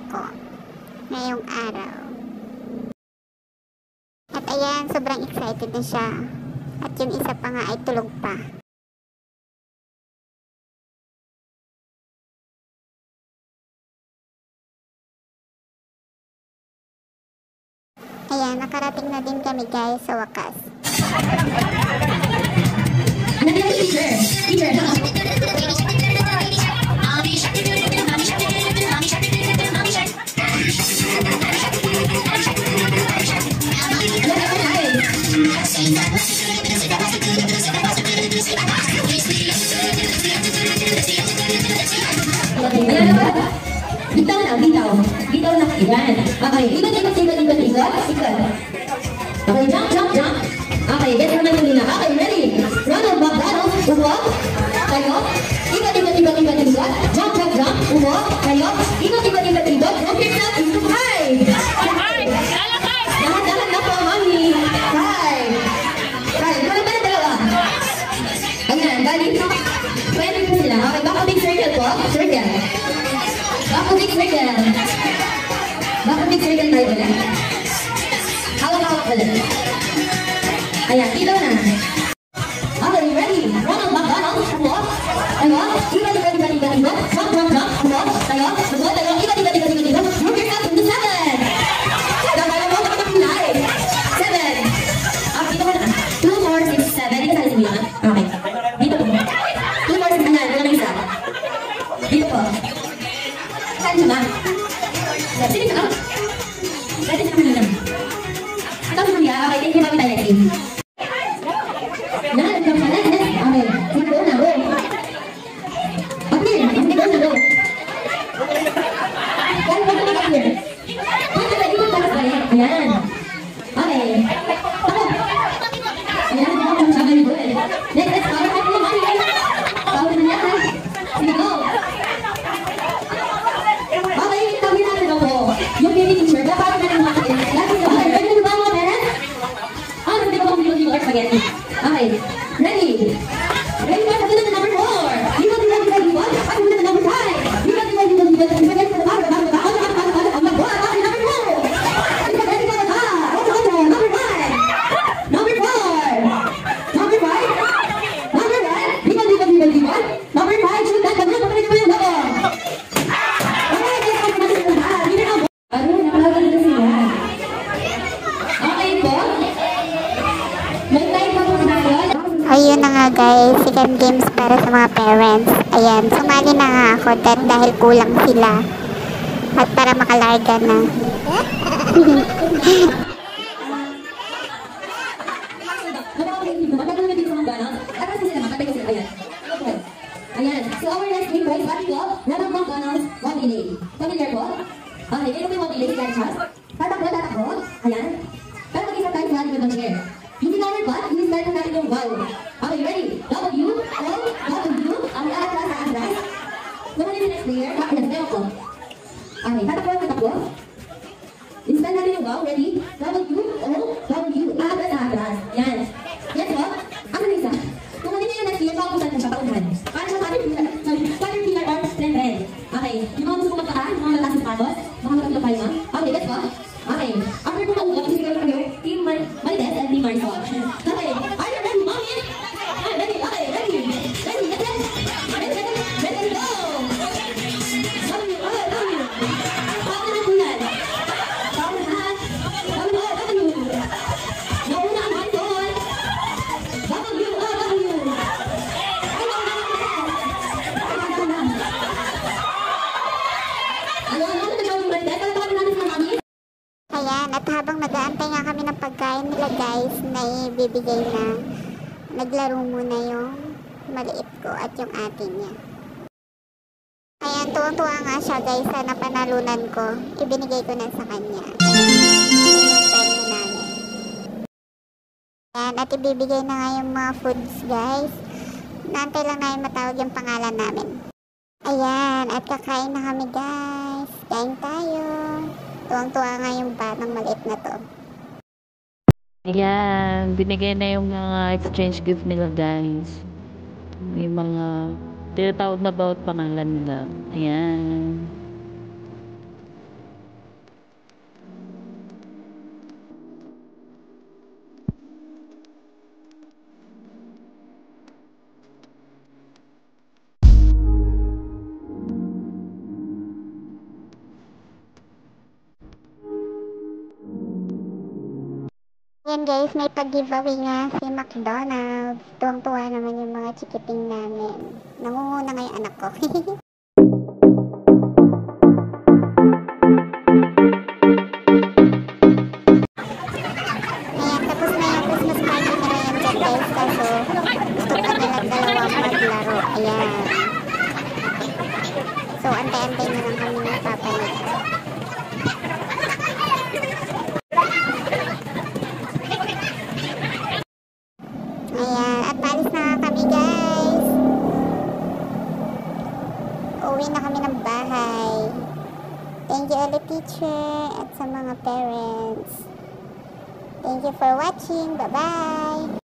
ko ngayong araw. At ayan, sobrang excited na siya. At yung isa pa nga ay tulog pa. Ayan, nakarating na din kami guys sa wakas. Bitaw na, bitaw. Bitaw na. Yan. Okay. Ikot. Okay, jump. Okay, get naman yung nila. Okay, ready? Ronald McDonald, upo. Tayo. Ikot. Jump. Upo. Tayo. Ikot. Rock yourself into five. Dahan na po, mami. Five. Wala ba na dalawa? Ayan, balik. Pwede po sila. Okay, baka big circle po. Circle. Baka big circle tayo ulit. Hawak ulit. Ayan, ilaw na. Okay, ready? Ronald McDonald, upo. Tayo. Ikot. Jump. Upo. Tayo. Ikot. Move yourself into seven. Gagawin mo ako kapilay. Seven. Okay, dito ko na. 2 more, 6, 7. Dito tayo sumila. Okay. Dito po. 2 more, 6, ayan. Wala na isa. Dito po. Saan siya ba? Sige ka. Ready sa kanina. Ito sa kanina. Okay, thank you kami tayo. Okay. Sige, go na. Go. Appear. Hindi go na. Go. Kaya mo na appear. Dito tayo tayo. Ayan. Okay. Ako. Ayan. Very good. Next. Power up naman. Power na yan. Sige, go. Okay, tawin natin ako. Yung baby teacher, dapat natin makakit. Lagi na ba? Ready na ba mga parents? Hindi ba kung hindi ko spaghetti? Okay, ready? Ready ba? Sabi na number 4. Di ba? Sabi na number 5. Di ba? Spaghetti na number 5. Number 4. Ready ba ba? Number 5. Number 4. Number 5. Number 1. Di ba? Number 5. Sunod na. Number 5. Ayun na nga guys, second games para sa mga parents. Ayan, sumali na nga ako dahil kulang sila. At para makalarga na. Ayan, so our next game guys, what po? Ronald McDonald's, one delay. Familiar po? Okay, dito may one delay, si Chas. Tatakbo. Ayan. Pero mag-isa tayo sa likod ng chair. Yung number 1, i-start na natin yung wow. Okay, ready? W, O, W, ang atras sa atras. Kung ano yung next player, ayan, tayo ko. Okay, tatakbo. I-start natin yung wow, ready? W, O, W, atras sa atras. Yan. Yes po? Ang isa. Kung ano yung next player, pakusan mo siya, paunahan. Para sa caterpillar or strength. Okay, yung mga gusto magpaka, yung mga mataas yung patos, mga magpapalo pa yun. Okay, that's po. Okay, after po mag-ugot, kasi kayo Team Marites and Team Marisol. Okay, are you ready, mommy? Ready, okay, ready, ready, go! W, Paano na po yan? Paano na? W. Nauna ang Marisol. W. Ayan, at habang nag-aantay nga kami ng pagkain nila guys na ibibigay na, naglaro muna yung maliit ko at yung atin niya. Ayan, tuwang-tuwa nga siya guys sa napanalunan ko. Ibinigay ko na sa kanya. Yung premyo namin. Ayan, at ibibigay na nga yung mga foods guys. Naantay lang na yung matawag yung pangalan namin. Ayan, at kakain na kami guys. Kain tayo. Tuwang-tuwa nga yung batang maliit na to. Ayan, binigay na yung mga exchange gift nila guys. May mga tinatawag na bawat pangalan nila. Ayan. Ayan guys, may pag-giveaway nga si McDonald's. Tuwang-tuwa naman yung mga chikiting namin. Nangunguna nga yung anak ko. Ayan, tapos na yung Christmas party nila yan dyan guys. Kaso, gusto pa nilang dalawang maglaro. Ayan. So, antay-antay na lang kami ng papa nila. Ayan, at paalis na kami guys. Uwi na kami ng bahay. Thank you ulit teacher at sa mga parents. Thank you for watching. Bye-bye!